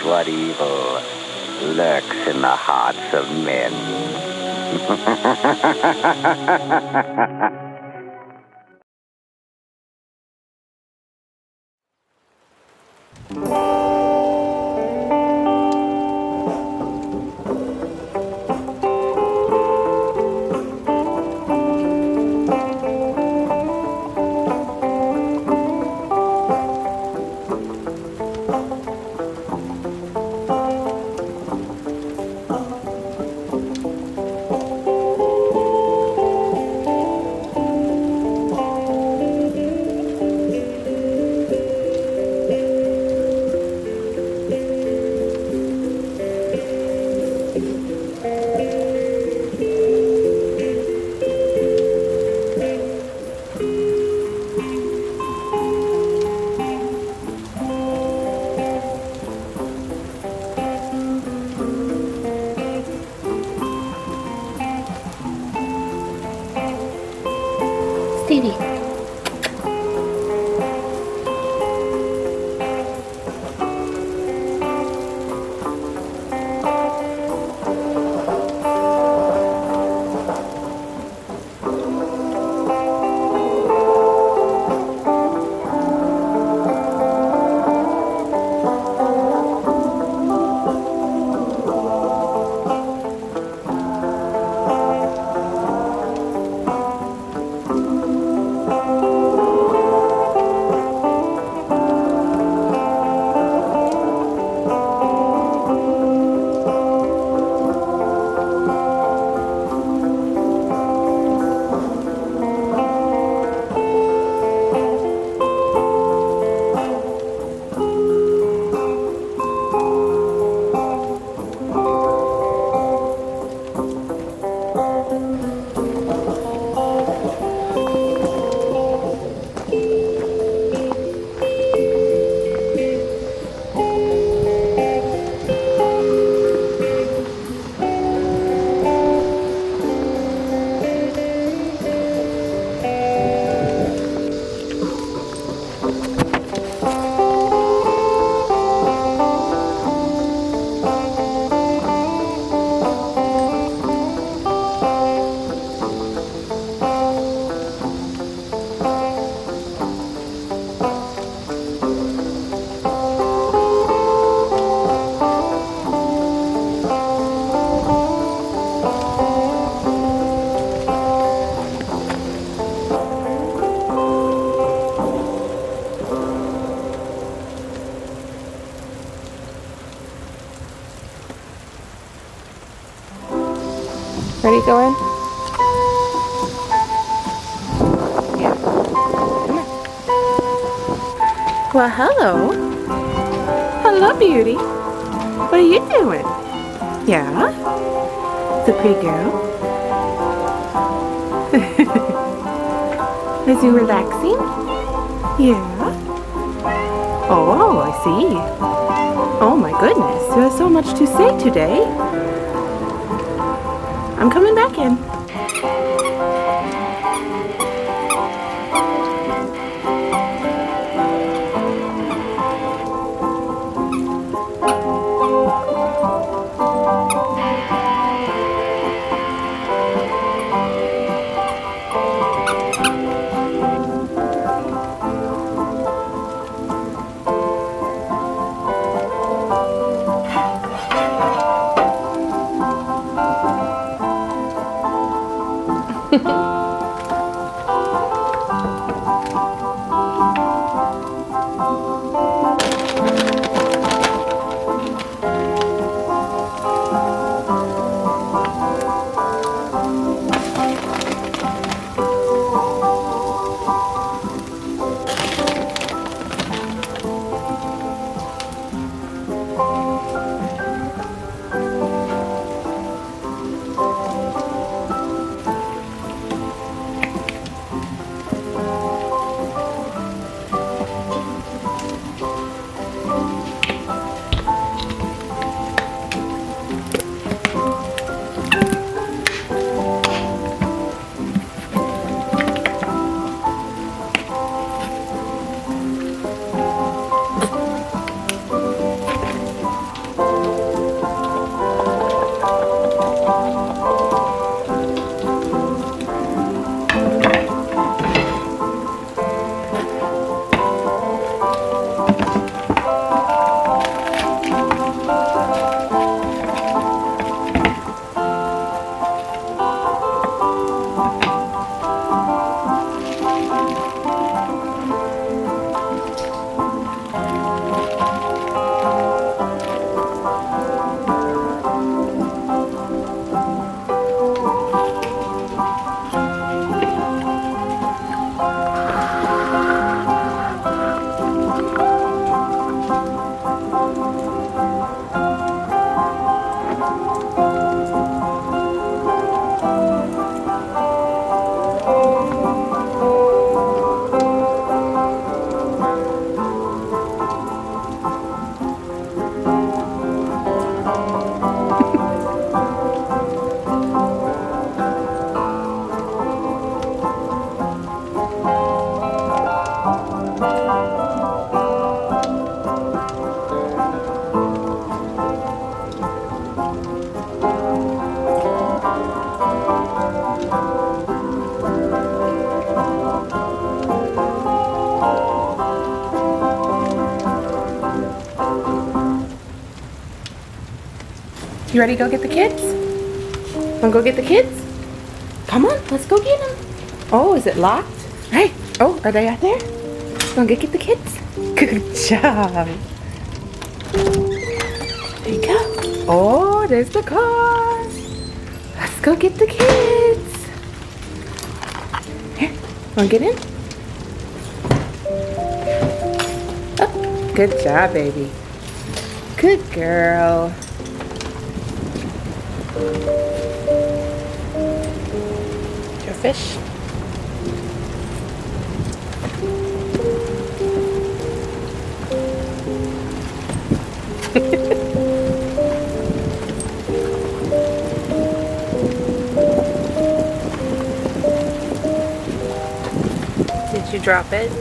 what evil lurks in the hearts of men. Stevie. Ready to go in? Yeah. Come on. Well, hello. Hello, beauty. What are you doing? Yeah? The pretty girl? Is you relaxing? Yeah? Oh, I see. Oh my goodness, you have so much to say today. I'm coming back in. You ready to go get the kids? Wanna go get the kids? Come on, let's go get them. Oh, is it locked? Hey, oh, are they out there? Wanna go get the kids? Good job. There you go. Oh, there's the car. Let's go get the kids. Here, wanna get in? Oh, good job, baby. Good girl. Your fish. Did you drop it?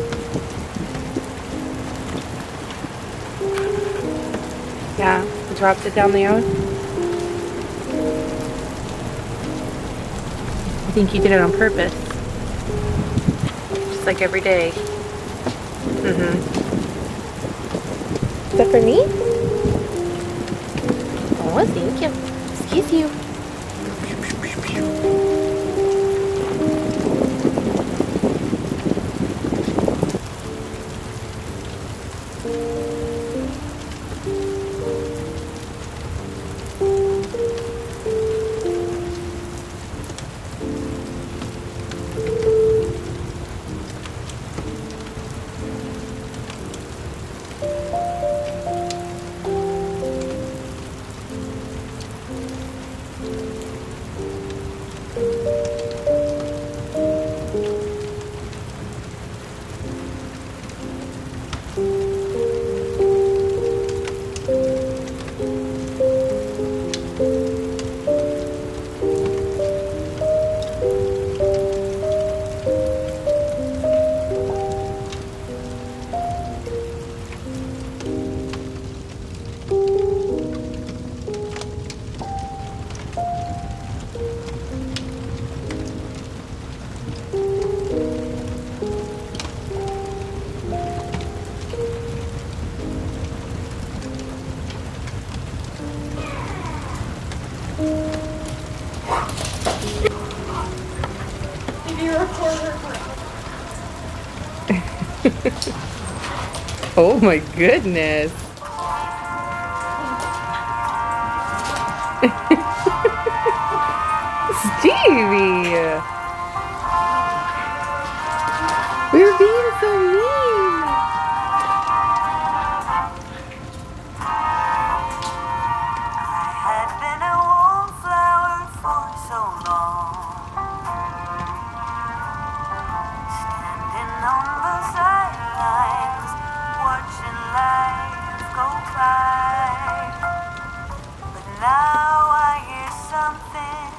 Yeah, you dropped it down the road? I think you did it on purpose. Just like every day. Is that for me? Oh, thank you. Excuse you. Oh my goodness. Stevie! We're being so mean. Had been a wallflower for so long, standing on the sidelines, watching life go by. But now I hear something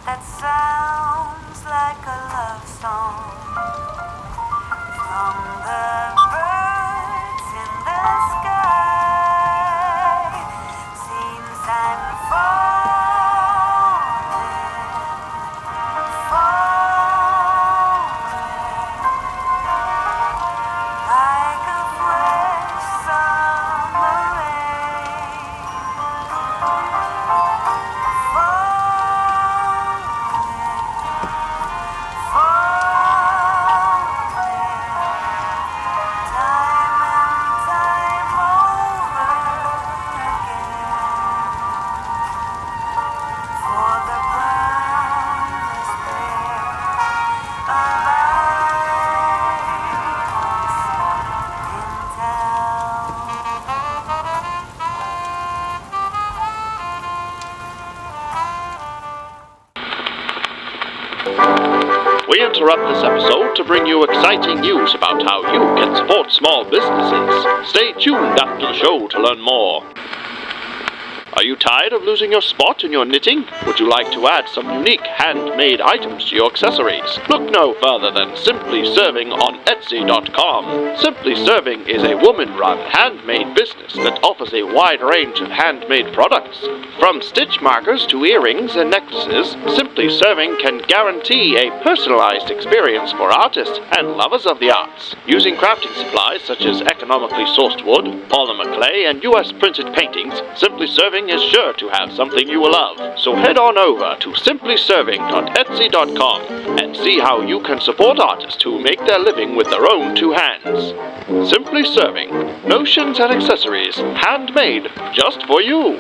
that sounds like a love song from the birds in the sky. Seems I'm falling like a fresh summer rain. We interrupt this episode to bring you exciting news about how you can support small businesses. Stay tuned after the show to learn more. Are you tired of losing your spot in your knitting? Would you like to add some unique handmade items to your accessories? Look no further than Simply Serving on Etsy.com. Simply Serving is a woman-run handmade business that offers a wide range of handmade products. From stitch markers to earrings and necklaces, Simply Serving can guarantee a personalized experience for artists and lovers of the arts. Using crafting supplies such as economically sourced wood, polymer clay, and US printed paintings, Simply Serving Serving is sure to have something you will love. So head on over to simplyserving.etsy.com and see how you can support artists who make their living with their own two hands. Simply Serving. Notions and accessories, handmade just for you.